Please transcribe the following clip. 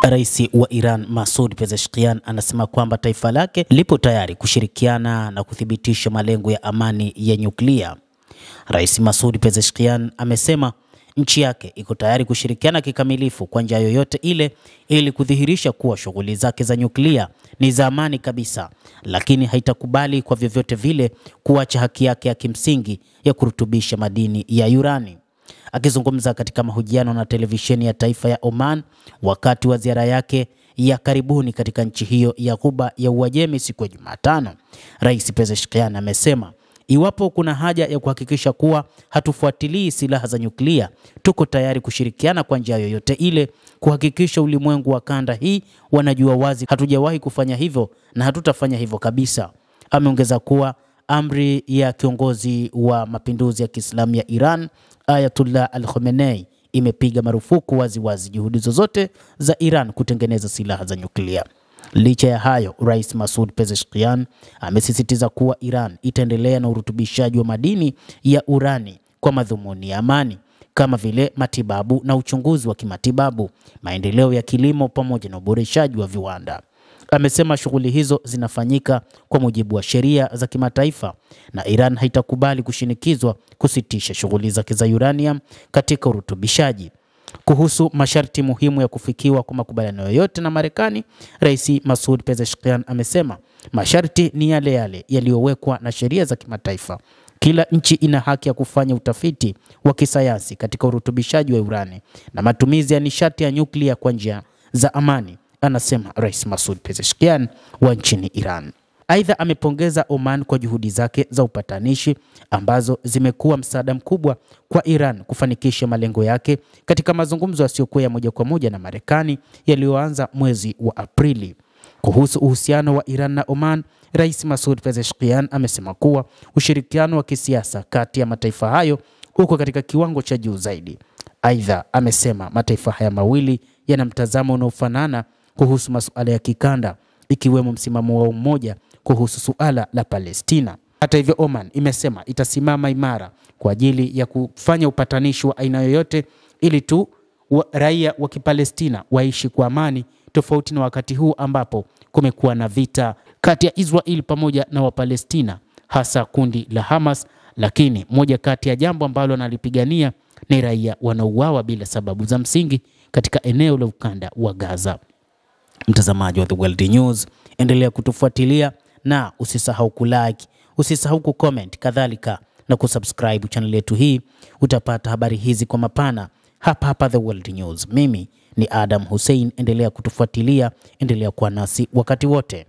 Rais wa Iran Masoud Pezeshkian anasema kwamba taifa lake lipo tayari kushirikiana na kuthibitisha malengo ya amani ya nyuklia. Rais Masoud Pezeshkian amesema nchi yake iko tayari kushirikiana kikamilifu kwa njia yoyote ile ili kudhihirisha kuwa shughuli zake za nyuklia ni za amani kabisa, lakini haitakubali kwa vyovyote vile kuacha haki yake ya kimsingi ya kurutubisha madini ya urani. Akizungumza katika mahojiano na televisheni ya taifa ya Oman wakati wa ziara yake ya karibuni katika nchi hiyo ya Ghuba ya Uajemi siku ya Jumatano, Rais Pezeshkian amesema iwapo kuna haja ya kuhakikisha kuwa hatufuatilii silaha za nyuklia, tuko tayari kushirikiana kwa njia yoyote ile kuhakikisha ulimwengu wa kanda hii wanajua wazi hatujawahi kufanya hivyo na hatutafanya hivyo kabisa. Ameongeza kuwa amri ya kiongozi wa mapinduzi ya Kiislamu ya Iran Ayatollah Al-Khamenei imepiga marufuku waziwazi juhudi zozote za Iran kutengeneza silaha za nyuklia. Licha ya hayo, Rais Masoud Pezeshkian amesisitiza kuwa Iran itaendelea na urutubishaji wa madini ya urani kwa madhumuni ya amani kama vile matibabu na uchunguzi wa kimatibabu, maendeleo ya kilimo pamoja na uboreshaji wa viwanda. Amesema shughuli hizo zinafanyika kwa mujibu wa sheria za kimataifa na Iran haitakubali kushinikizwa kusitisha shughuli zake za uranium katika urutubishaji. Kuhusu masharti muhimu ya kufikiwa kwa makubaliano yoyote na Marekani, Rais Masoud Pezeshkian amesema masharti ni yale yale yaliyowekwa na sheria za kimataifa. Kila nchi ina haki ya kufanya utafiti wa kisayansi katika urutubishaji wa urani na matumizi ya nishati ya nyuklia kwa njia za amani, anasema Rais Masoud Pezeshkian wa nchini Iran. Aidha, amepongeza Oman kwa juhudi zake za upatanishi ambazo zimekuwa msaada mkubwa kwa Iran kufanikisha malengo yake katika mazungumzo yasiyokuwa ya moja kwa moja na Marekani yaliyoanza mwezi wa Aprili. Kuhusu uhusiano wa Iran na Oman, Rais Masoud Pezeshkian amesema kuwa ushirikiano wa kisiasa kati ya mataifa hayo uko katika kiwango cha juu zaidi. Aidha, amesema mataifa haya mawili yana mtazamo unaofanana kuhusu masuala ya kikanda, ikiwemo msimamo wao mmoja kuhusu suala la Palestina. Hata hivyo, Oman imesema itasimama imara kwa ajili ya kufanya upatanishi wa aina yoyote ili tu raia wa Kipalestina waishi kwa amani, tofauti na wakati huu ambapo kumekuwa na vita kati ya Israel pamoja na Wapalestina, hasa kundi la Hamas, lakini moja kati ya jambo ambalo analipigania ni raia wanauawa bila sababu za msingi katika eneo la ukanda wa Gaza. Mtazamaji wa The World News, endelea kutufuatilia na usisahau kulike, usisahau kucomment, kadhalika na kusubscribe channel yetu hii. Utapata habari hizi kwa mapana hapa The World News. Mimi ni Adam Hussein, endelea kutufuatilia, endelea kuwa nasi wakati wote.